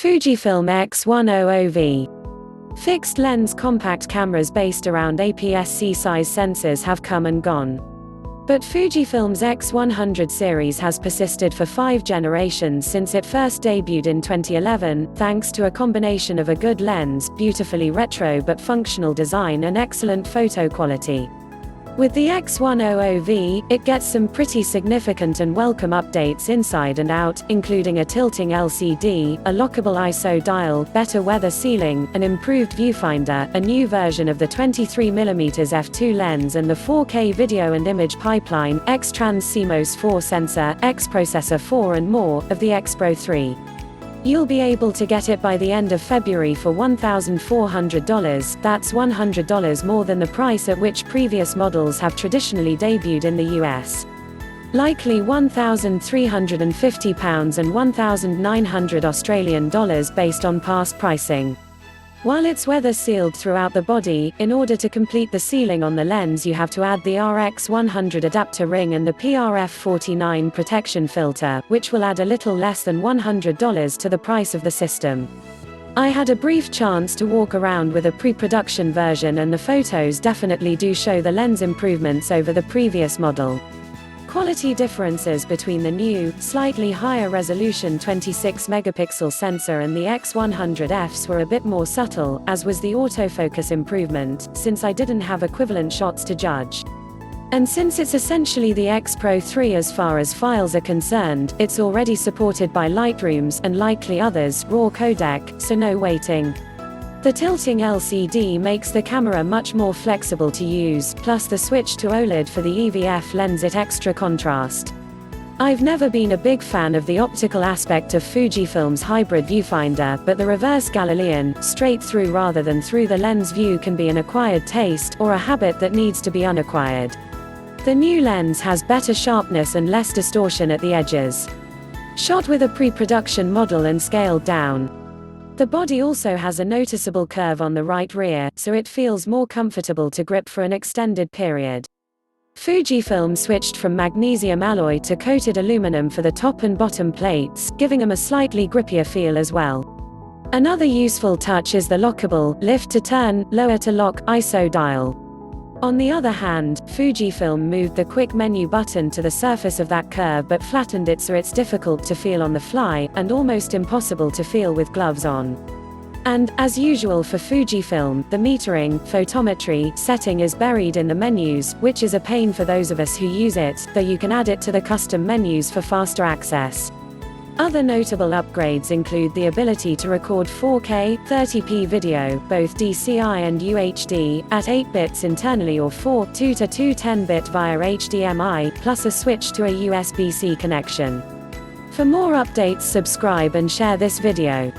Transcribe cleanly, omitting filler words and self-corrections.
Fujifilm X100V. Fixed lens compact cameras based around APS-C size sensors have come and gone. But Fujifilm's X100 series has persisted for 5 generations since it first debuted in 2011, thanks to a combination of a good lens, beautifully retro but functional design and excellent photo quality. With the X100V, it gets some pretty significant and welcome updates inside and out, including a tilting LCD, a lockable ISO dial, better weather sealing, an improved viewfinder, a new version of the 23mm f2 lens and the 4K video and image pipeline, X-Trans CMOS 4 sensor, X-Processor 4 and more, of the X Pro 3. You'll be able to get it by the end of February for $1,400, that's $100 more than the price at which previous models have traditionally debuted in the US. Likely £1,350 and $1,900 based on past pricing. While it's weather sealed throughout the body, in order to complete the sealing on the lens you have to add the RX100 adapter ring and the PRF49 protection filter, which will add a little less than $100 to the price of the system. I had a brief chance to walk around with a pre-production version and the photos definitely do show the lens improvements over the previous model. Quality differences between the new, slightly higher resolution 26-megapixel sensor and the X100Fs were a bit more subtle, as was the autofocus improvement, since I didn't have equivalent shots to judge. And since it's essentially the X Pro 3 as far as files are concerned, it's already supported by Lightroom's, and likely others, RAW codec, so no waiting. The tilting LCD makes the camera much more flexible to use, plus the switch to OLED for the EVF lends it extra contrast. I've never been a big fan of the optical aspect of Fujifilm's hybrid viewfinder, but the reverse Galilean, straight through rather than through the lens view can be an acquired taste, or a habit that needs to be unacquired. The new lens has better sharpness and less distortion at the edges. Shot with a pre-production model and scaled down. The body also has a noticeable curve on the right rear, so it feels more comfortable to grip for an extended period. Fujifilm switched from magnesium alloy to coated aluminum for the top and bottom plates, giving them a slightly grippier feel as well. Another useful touch is the lockable, lift to turn, lower to lock, ISO dial. On the other hand, Fujifilm moved the quick menu button to the surface of that curve but flattened it so it's difficult to feel on the fly, and almost impossible to feel with gloves on. And, as usual for Fujifilm, the metering, photometry, setting is buried in the menus, which is a pain for those of us who use it, though you can add it to the custom menus for faster access. Other notable upgrades include the ability to record 4K, 30p video, both DCI and UHD, at 8 bits internally or 2 to 210-bit via HDMI, plus a switch to a USB-C connection. For more updates subscribe and share this video.